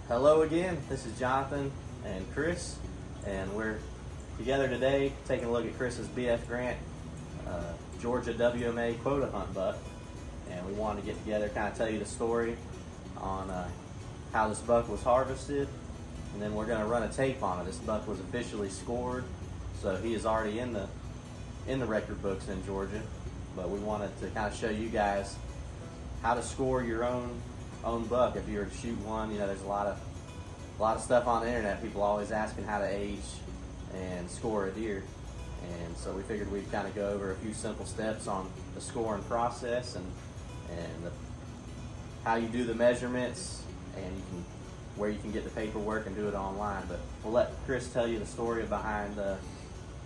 Hello again, this is Jonathan and Chris, and we're together today taking a look at Chris's BF Grant Georgia WMA quota hunt buck, and we wanted to get together, kind of tell you the story on how this buck was harvested, and then we're going to run a tape on it. This buck was officially scored, so he is already in the record books in Georgia, but we wanted to kind of show you guys how to score your own buck if you were to shoot one. You know, there's a lot of stuff on the internet. People always asking how to age and score a deer, and so we figured we'd kind of go over a few simple steps on the scoring process and how you do the measurements, and where you can get the paperwork and do it online. But we'll let Chris tell you the story behind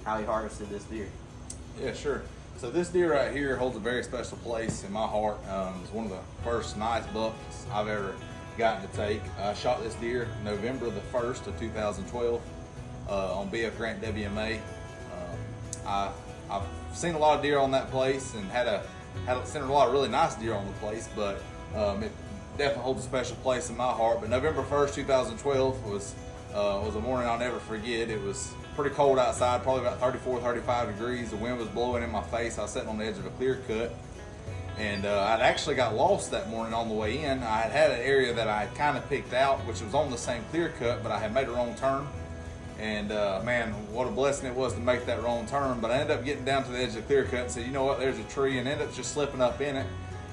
how he harvested this deer. Yeah, sure. So this deer right here holds a very special place in my heart. It's one of the first nice bucks I've ever gotten to take. I shot this deer November the 1st of 2012 on BF Grant WMA. I've seen a lot of deer on that place and seen a lot of really nice deer on the place, but it definitely holds a special place in my heart. But November 1st, 2012 was a morning I'll never forget. It was pretty cold outside, probably about 34, 35 degrees. The wind was blowing in my face. I was sitting on the edge of a clear cut, and I'd actually got lost that morning on the way in. I had an area that I had kind of picked out, which was on the same clear cut, but I had made a wrong turn. And man, what a blessing it was to make that wrong turn. But I ended up getting down to the edge of the clear cut and said, you know what, there's a tree, and ended up just slipping up in it.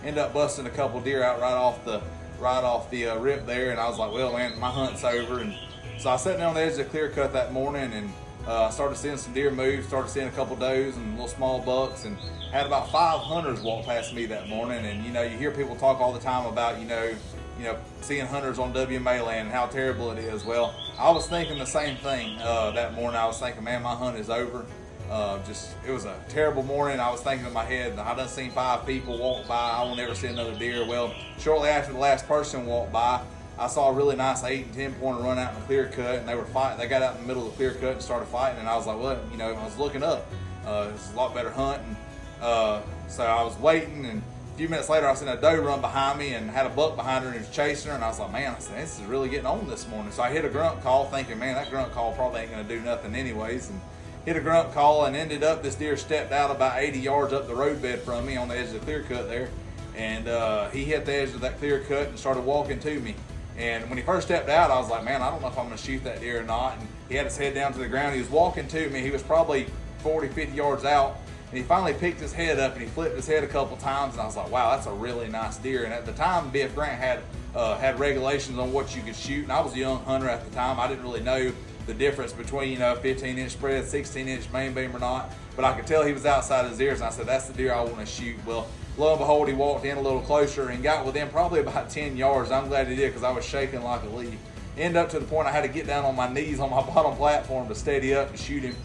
Ended up busting a couple deer out right off the rip there, and I was like, well, man, my hunt's over. And so I was sitting on the edge of the clear cut that morning, and I started seeing some deer move, started seeing a couple does and little small bucks, and had about 5 hunters walk past me that morning. And you know, you hear people talk all the time about you know seeing hunters on WMA land and how terrible it is. Well, I was thinking the same thing that morning. I was thinking, man, my hunt is over. It was a terrible morning. I was thinking in my head, I done seen 5 people walk by, I will never see another deer. Well, shortly after the last person walked by, I saw a really nice 8 and 10 pointer run out in the clear cut, and they were fighting. They got out in the middle of the clear cut and started fighting, and I was like, well, you know, I was looking up. This is a lot better hunt, and so I was waiting, and a few minutes later I seen a doe run behind me and had a buck behind her and he was chasing her, and I was like, man, this is really getting on this morning. So I hit a grunt call thinking, man, that grunt call probably ain't gonna do nothing anyways, and hit a grunt call, and ended up this deer stepped out about 80 yards up the roadbed from me on the edge of the clear cut there, and he hit the edge of that clear cut and started walking to me. And when he first stepped out, I was like, man, I don't know if I'm gonna shoot that deer or not. And he had his head down to the ground. He was walking to me. He was probably 40, 50 yards out. And he finally picked his head up and he flipped his head a couple times. And I was like, wow, that's a really nice deer. And at the time, BF Grant had regulations on what you could shoot. And I was a young hunter at the time. I didn't really know the difference between 15-inch spread, 16-inch main beam or not. But I could tell he was outside his ears. And I said, that's the deer I want to shoot. Well, lo and behold, he walked in a little closer and got within probably about 10 yards. I'm glad he did, because I was shaking like a leaf. Ended up to the point I had to get down on my knees on my bottom platform to steady up and shoot him.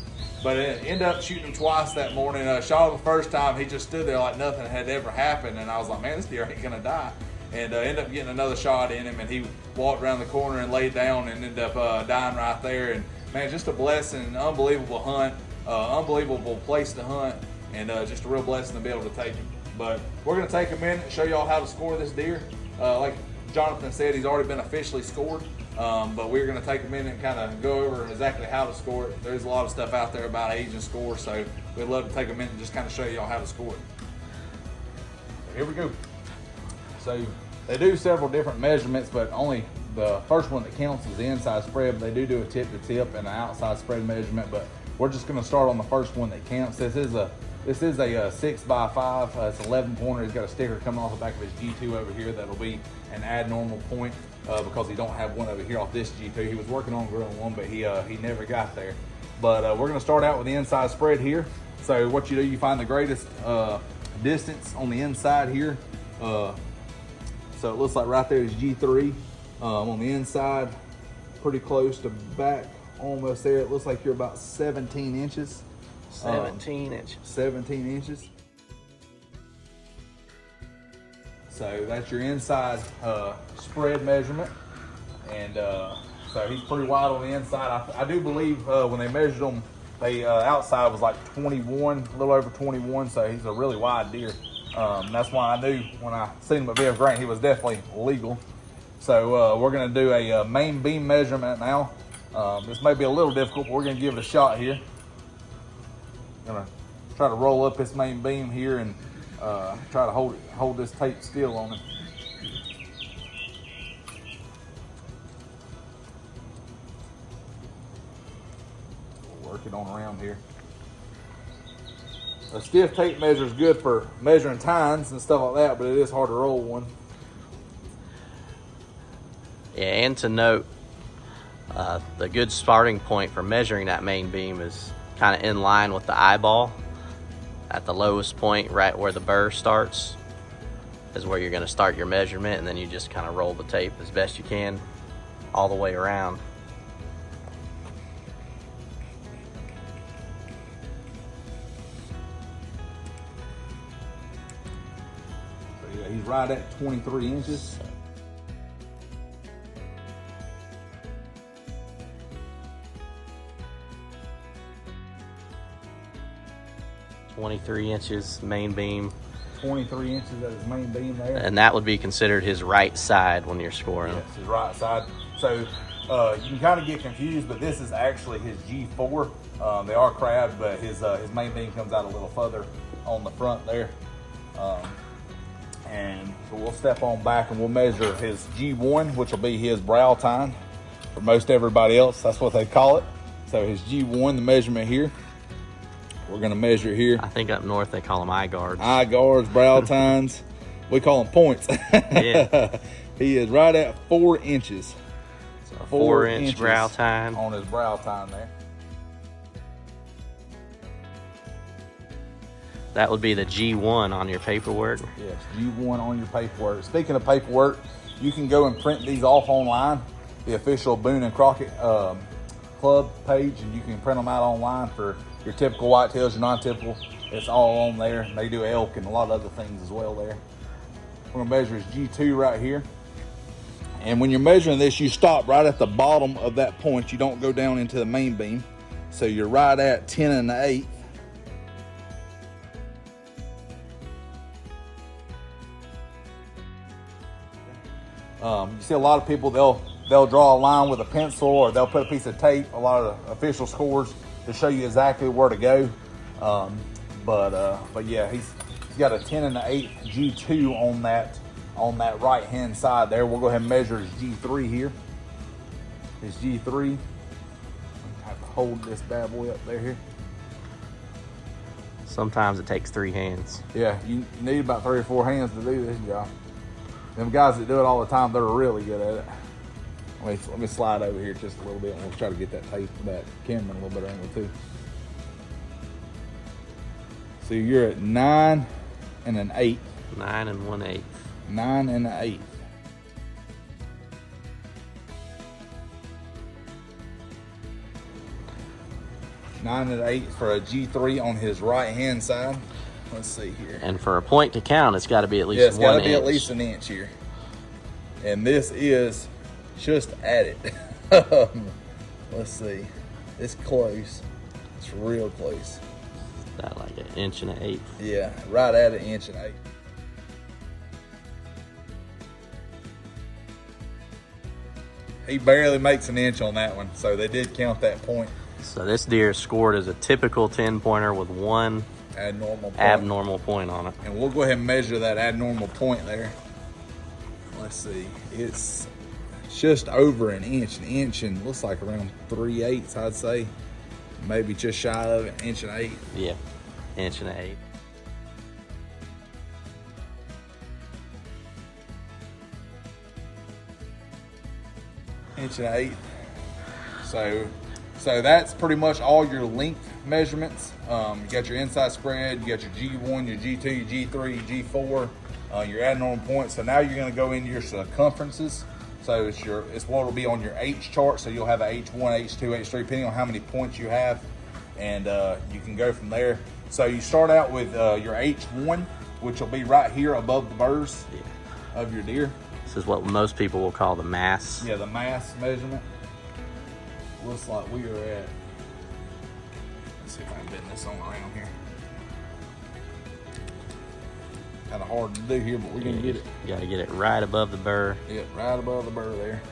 But ended up shooting him twice that morning. Shot him the first time, he just stood there like nothing had ever happened. And I was like, man, this deer ain't gonna die. And ended up getting another shot in him, and he walked around the corner and laid down and ended up dying right there. And man, just a blessing, unbelievable hunt, unbelievable place to hunt, and just a real blessing to be able to take him. But we're going to take a minute and show y'all how to score this deer. Like Jonathan said, he's already been officially scored, but we're going to take a minute and kind of go over exactly how to score it. There's a lot of stuff out there about age and score, so we'd love to take a minute and just kind of show y'all how to score it. Here we go. So they do several different measurements, but only the first one that counts is the inside spread. But they do a tip to tip and an outside spread measurement, but we're just going to start on the first one that counts. This is a 6x5. It's 11 pointer. He's got a sticker coming off the back of his G2 over here that'll be an add normal point because he don't have one over here off this G2. He was working on growing one, but he never got there. But we're going to start out with the inside spread here. So what you do, you find the greatest distance on the inside here. So it looks like right there is G3 on the inside, pretty close to back, almost there. It looks like you're about 17 inches. 17 inches. 17 inches. So that's your inside spread measurement. And so he's pretty wide on the inside. I do believe when they measured him, they outside was like 21, a little over 21. So he's a really wide deer. That's why I knew when I seen him at BF Grant, he was definitely legal. So we're gonna do a main beam measurement now. This may be a little difficult, but we're gonna give it a shot here. Gonna try to roll up this main beam here and try to hold this tape still on it. We'll work it on around here. A stiff tape measure is good for measuring tines and stuff like that, but it is hard to roll one. Yeah, and to note, the good starting point for measuring that main beam is kind of in line with the eyeball. At the lowest point, right where the burr starts, is where you're going to start your measurement, and then you just kind of roll the tape as best you can all the way around. So yeah, he's right at 23 inches. 23 inches main beam. 23 inches at his main beam there. And that would be considered his right side when you're scoring. Yes, his right side. So you can kind of get confused, but this is actually his G4. They are crabbed, but his main beam comes out a little further on the front there. And so we'll step on back and we'll measure his G1, which will be his brow tine. For most everybody else, that's what they call it. So his G1, the measurement here. We're gonna measure here. I think up north they call them eye guards. Eye guards, brow tines. We call them points. Yeah. He is right at 4 inches. So 4 inch inches brow tine. on his brow tine there. That would be the G1 on your paperwork. Yes, G1 on your paperwork. Speaking of paperwork, you can go and print these off online, the official Boone and Crockett Club page, and you can print them out online for your typical whitetails, your non-typical. It's all on there. They do elk and a lot of other things as well there. We're gonna measure his G2 right here. And when you're measuring this, you stop right at the bottom of that point. You don't go down into the main beam. So you're right at 10 1/8. You see a lot of people, they'll draw a line with a pencil or they'll put a piece of tape, a lot of official scores, to show you exactly where to go. But yeah, he's got a 10 1/8 G2 on that right hand side there. We'll go ahead and measure his G3 here. His G3. I have to hold this bad boy up there here. Sometimes it takes 3 hands. Yeah, you need about 3 or 4 hands to do this job. Them guys that do it all the time, they're really good at it. Let me slide over here just a little bit and we'll try to get that tape, that camera a little bit angle too. So you're at 9 1/8. 9 1/8. 9 1/8. Nine 1/8 for a G3 on his right hand side. Let's see here. And for a point to count, it's got to be at least 1 inch. Yeah, it's got to be at least 1 inch here. And this is just at it. Let's see. It's close. It's real close. That like 1 1/8 inches. Yeah, right at 1 1/8 inches. He barely makes 1 inch on that one, so they did count that point. So this deer is scored as a typical 10-pointer with 1 abnormal point on it. And we'll go ahead and measure that abnormal point there. Let's see. It's just over 1 inch. 1 inch and looks like around 3/8, I'd say. Maybe just shy of it, 1 1/8 inches. Yeah, 1 1/8 inches. 1/8 inches. So that's pretty much all your length measurements. You got your inside spread, you got your G1, your G2, your G3, your G4, your abnormal points. So now you're going to go into your circumferences. So it's what will be on your H chart. So you'll have a H1, H2, H3, depending on how many points you have, and you can go from there. So you start out with your H1, which will be right here above the burrs of your deer. This is what most people will call the mass. Yeah, the mass measurement. Looks like we are at, let's see if I can bend this on around here. Kind of hard to do here, but we're gonna get it. You gotta get it right above the burr. Yeah, right above the burr there.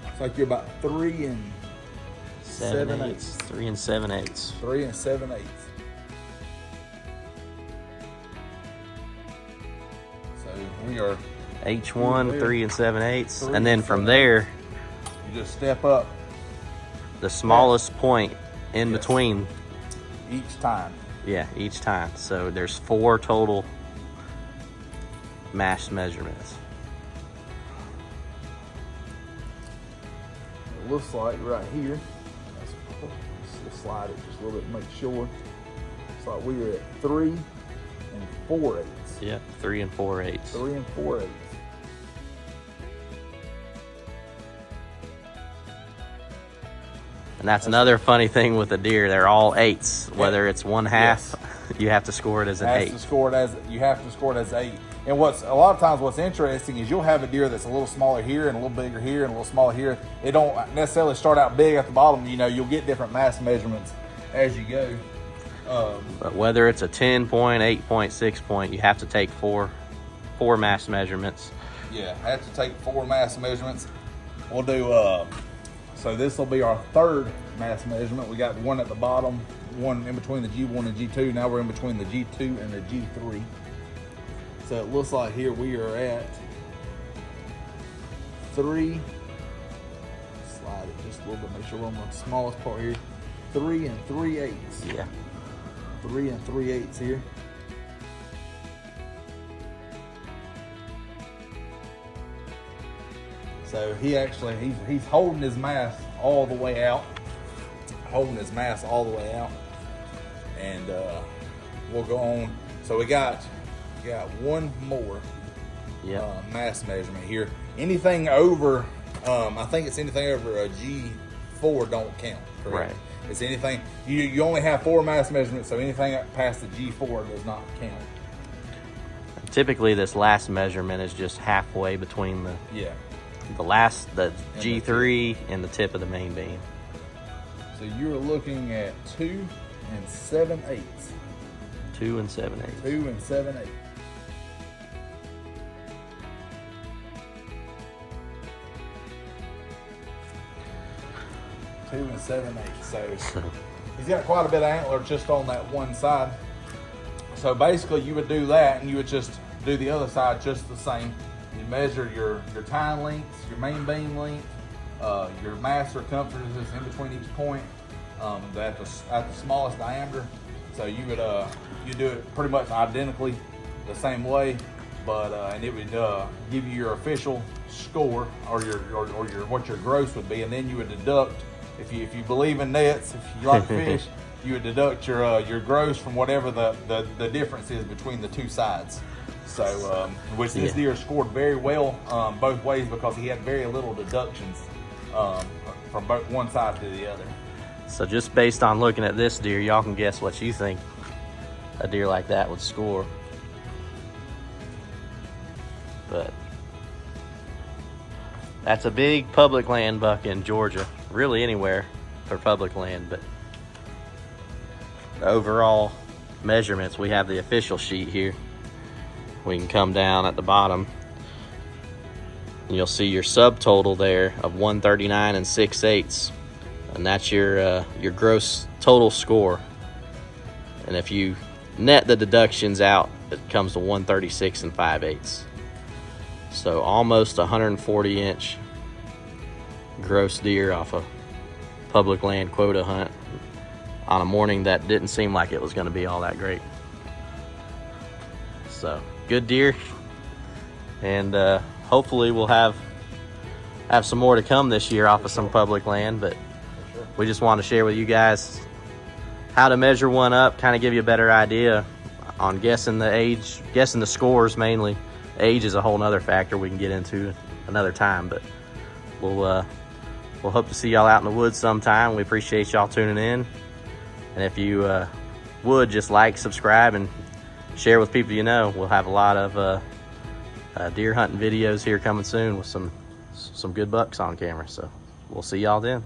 It's like you're about 3 and 7/8. 3 and 7/8. 3 and 7/8. So we are H1, 3 and 7/8, 3 and then and from 7/8. there, You just step up the smallest point in Yes. between. each time. Yeah, each time. So there's 4 total mass measurements. It looks like right here. Let's slide it just a little bit to make sure. It's like we are at 3 and 4/8. Yep, 3 and 4/8. 3 and 4/8. And that's another funny thing with a deer. They're all 8s. Whether it's 1/2, you have to score it as an 8. You have to score it as 8. And what's a lot of times what's interesting is you'll have a deer that's a little smaller here and a little bigger here and a little smaller here. It don't necessarily start out big at the bottom. You know, you'll get different mass measurements as you go. But whether it's a 10 point, 8 point, 6 point, you have to take four mass measurements. Yeah, have to take 4 mass measurements. We'll do, so this will be our 3rd mass measurement. We got one at the bottom, one in between the G1 and G2. Now we're in between the G2 and the G3. So it looks like here we are at 3. Slide it just a little bit, make sure we're on the smallest part here. 3 and 3/8. Yeah. 3 and 3/8 here. So he's holding his mass all the way out. And we'll go on. So we got one more mass measurement here. Anything over, I think it's anything over a G4 don't count, correct? Right. It's anything, you only have 4 mass measurements, so anything past the G4 does not count. Typically, this last measurement is just halfway between the G3 and the tip of the main beam. So you're looking at 2 and 7/8. 2 and 7/8. 2 and 7/8. So he's got quite a bit of antler just on that one side. So basically you would do that and you would just do the other side just the same. You measure your tine lengths, your main beam length, your mass circumferences in between each point, at the smallest diameter. So you would you do it pretty much identically the same way, but and it would give you your official score or your what your gross would be, and then you would deduct if you believe in nets, if you like fish, you would deduct your gross from whatever the difference is between the two sides. So, which this deer scored very well both ways because he had very little deductions from both one side to the other. So just based on looking at this deer, y'all can guess what you think a deer like that would score. But that's a big public land buck in Georgia, really anywhere for public land, but the overall measurements, we have the official sheet here. We can come down at the bottom and you'll see your subtotal there of 139 and 6/8, and that's your gross total score. And if you net the deductions out, it comes to 136 and 5/8. So almost 140-inch gross deer off a public land quota hunt on a morning that didn't seem like it was going to be all that great. So good deer, and hopefully we'll have some more to come this year off of some public land. But we just want to share with you guys how to measure one up, kind of give you a better idea on guessing the age, guessing the scores mainly. Age is a whole nother factor we can get into another time, but we'll hope to see y'all out in the woods sometime. We appreciate y'all tuning in, and if you would just like, subscribe, and share with people you know. We'll have a lot of deer hunting videos here coming soon with some good bucks on camera. So we'll see y'all then.